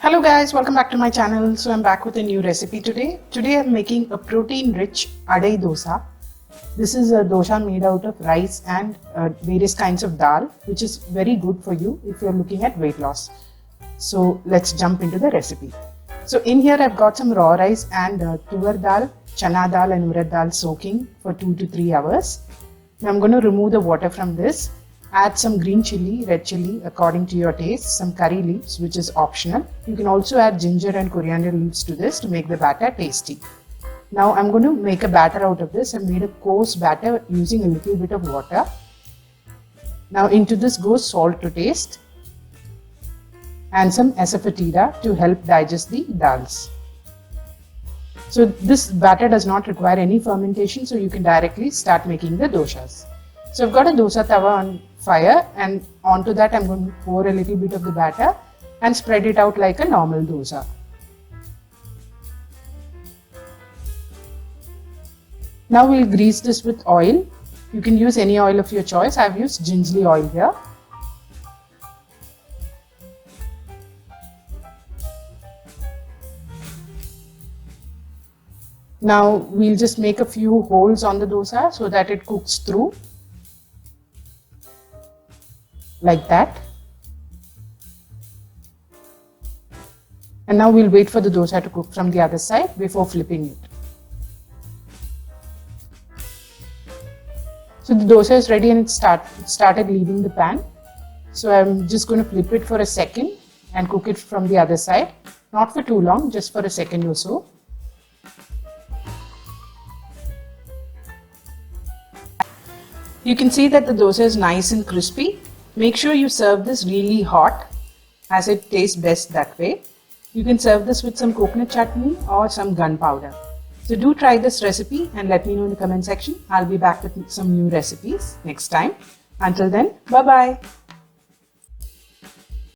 Hello guys, welcome back to my channel. So I'm back with a new recipe today. Today I'm making a protein-rich Adai Dosa. This is a dosa made out of rice and various kinds of dal, which is very good for you if you're looking at weight loss. So let's jump into the recipe. So in here I've got some raw rice and tuvar dal, channa dal and urad dal soaking for 2 to 3 hours. Now I'm going to remove the water from this. Add some green chilli, red chilli according to your taste, some curry leaves which is optional. You can also add ginger and coriander leaves to this to make the batter tasty. Now I'm going to make a batter out of this. I made a coarse batter using a little bit of water. Now into this goes salt to taste and some Asafoetida to help digest the dals. So this batter does not require any fermentation, so you can directly start making the dosas. So I've got a dosa tawa on fire, and onto that I'm going to pour a little bit of the batter and spread it out like a normal dosa. Now we'll grease this with oil. You can use any oil of your choice. I've used gingerly oil here. Now we'll just make a few holes on the dosa so that it cooks through. Like that. And now we'll wait for the dosa to cook from the other side before flipping it. So the dosa is ready and it started leaving the pan. So I'm just going to flip it for a second and cook it from the other side. Not for too long, just for a second or so. You can see that the dosa is nice and crispy. Make sure you serve this really hot, as it tastes best that way. You can serve this with some coconut chutney or some gunpowder. So do try this recipe and let me know in the comment section. I'll be back with some new recipes next time. Until then, bye-bye.